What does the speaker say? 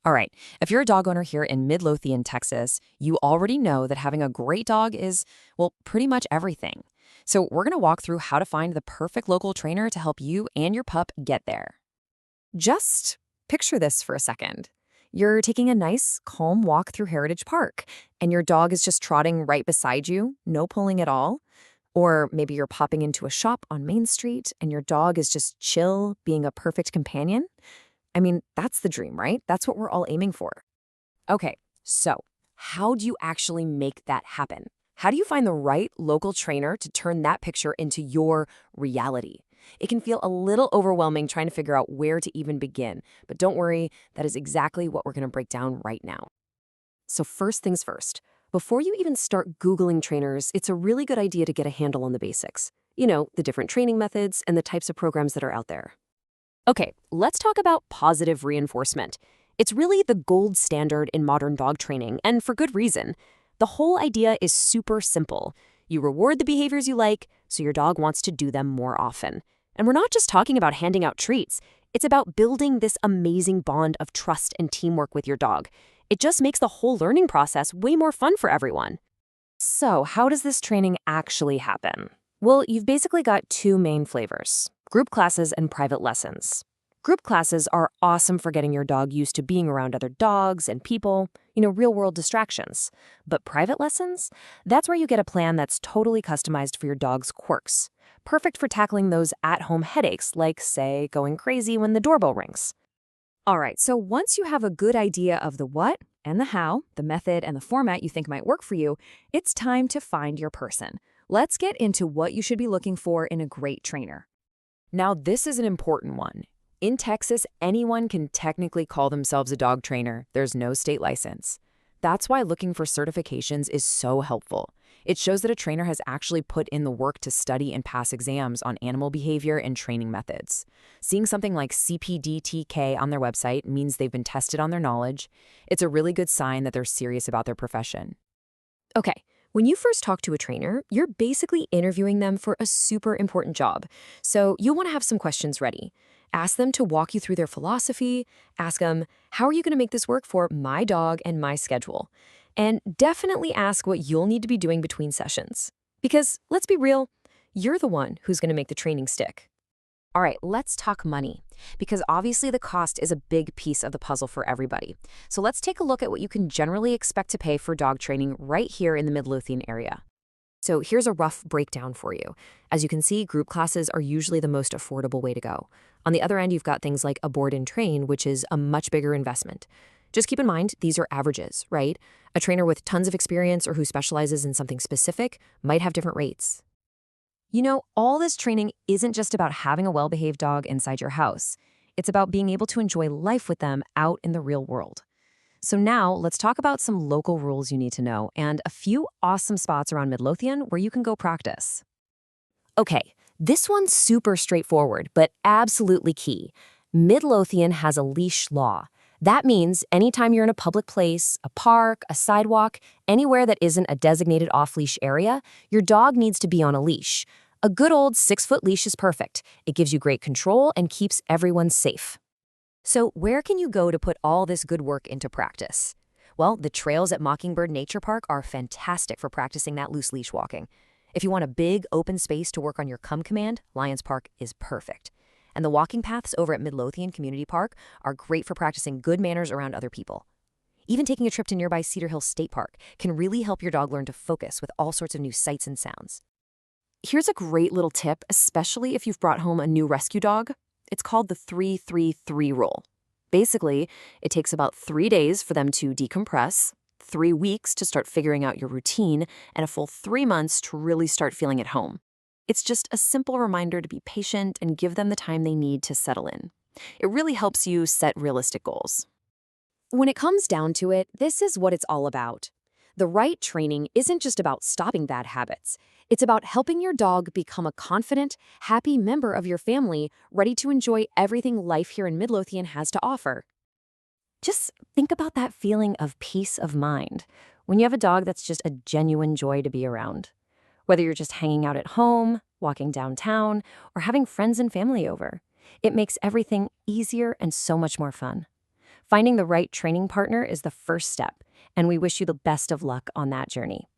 All right, if you're a dog owner here in Midlothian, Texas, you already know that having a great dog is, well, pretty much everything. So we're going to walk through how to find the perfect local trainer to help you and your pup get there. Just picture this for a second. You're taking a nice, calm walk through Heritage Park, and your dog is just trotting right beside you, no pulling at all. Or maybe you're popping into a shop on Main Street, and your dog is just chill, being a perfect companion. I mean, that's the dream, right? That's what we're all aiming for. Okay, so how do you actually make that happen? How do you find the right local trainer to turn that picture into your reality? It can feel a little overwhelming trying to figure out where to even begin, but don't worry, that is exactly what we're going to break down right now. So first things first, before you even start Googling trainers, it's a really good idea to get a handle on the basics. You know, the different training methods and the types of programs that are out there. Okay, let's talk about positive reinforcement. It's really the gold standard in modern dog training, and for good reason. The whole idea is super simple. You reward the behaviors you like, so your dog wants to do them more often. And we're not just talking about handing out treats. It's about building this amazing bond of trust and teamwork with your dog. It just makes the whole learning process way more fun for everyone. So, how does this training actually happen? Well, you've basically got two main flavors: group classes and private lessons. Group classes are awesome for getting your dog used to being around other dogs and people, real-world distractions. But private lessons? That's where you get a plan that's totally customized for your dog's quirks. Perfect for tackling those at-home headaches, like, say, going crazy when the doorbell rings. All right, so once you have a good idea of the what and the how, the method and the format you think might work for you, it's time to find your person. Let's get into what you should be looking for in a great trainer. Now, this is an important one. In Texas, anyone can technically call themselves a dog trainer. There's no state license. That's why looking for certifications is so helpful. It shows that a trainer has actually put in the work to study and pass exams on animal behavior and training methods. Seeing something like CPDTK on their website means they've been tested on their knowledge. It's a really good sign that they're serious about their profession. Okay, when you first talk to a trainer, you're basically interviewing them for a super important job. So you'll want to have some questions ready. Ask them to walk you through their philosophy. Ask them, how are you going to make this work for my dog and my schedule? And definitely ask what you'll need to be doing between sessions. Because, let's be real, you're the one who's going to make the training stick. All right, let's talk money, because obviously the cost is a big piece of the puzzle for everybody. So let's take a look at what you can generally expect to pay for dog training right here in the Midlothian area. So here's a rough breakdown for you. As you can see, group classes are usually the most affordable way to go. On the other end, you've got things like a board and train, which is a much bigger investment. Just keep in mind, these are averages, right? A trainer with tons of experience or who specializes in something specific might have different rates. All this training isn't just about having a well-behaved dog inside your house. It's about being able to enjoy life with them out in the real world. So now let's talk about some local rules you need to know and a few awesome spots around Midlothian where you can go practice. Okay, this one's super straightforward, but absolutely key. Midlothian has a leash law. That means anytime you're in a public place, a park, a sidewalk, anywhere that isn't a designated off-leash area, your dog needs to be on a leash. A good old 6-foot leash is perfect. It gives you great control and keeps everyone safe. So where can you go to put all this good work into practice? Well, the trails at Mockingbird Nature Park are fantastic for practicing that loose leash walking. If you want a big, open space to work on your come command, Lions Park is perfect. And the walking paths over at Midlothian Community Park are great for practicing good manners around other people. Even taking a trip to nearby Cedar Hill State Park can really help your dog learn to focus with all sorts of new sights and sounds. Here's a great little tip, especially if you've brought home a new rescue dog. It's called the 3-3-3 rule. Basically, it takes about 3 days for them to decompress, 3 weeks to start figuring out your routine, and a full 3 months to really start feeling at home. It's just a simple reminder to be patient and give them the time they need to settle in. It really helps you set realistic goals. When it comes down to it, this is what it's all about. The right training isn't just about stopping bad habits. It's about helping your dog become a confident, happy member of your family, ready to enjoy everything life here in Midlothian has to offer. Just think about that feeling of peace of mind when you have a dog that's just a genuine joy to be around. Whether you're just hanging out at home, walking downtown, or having friends and family over, it makes everything easier and so much more fun. Finding the right training partner is the first step, and we wish you the best of luck on that journey.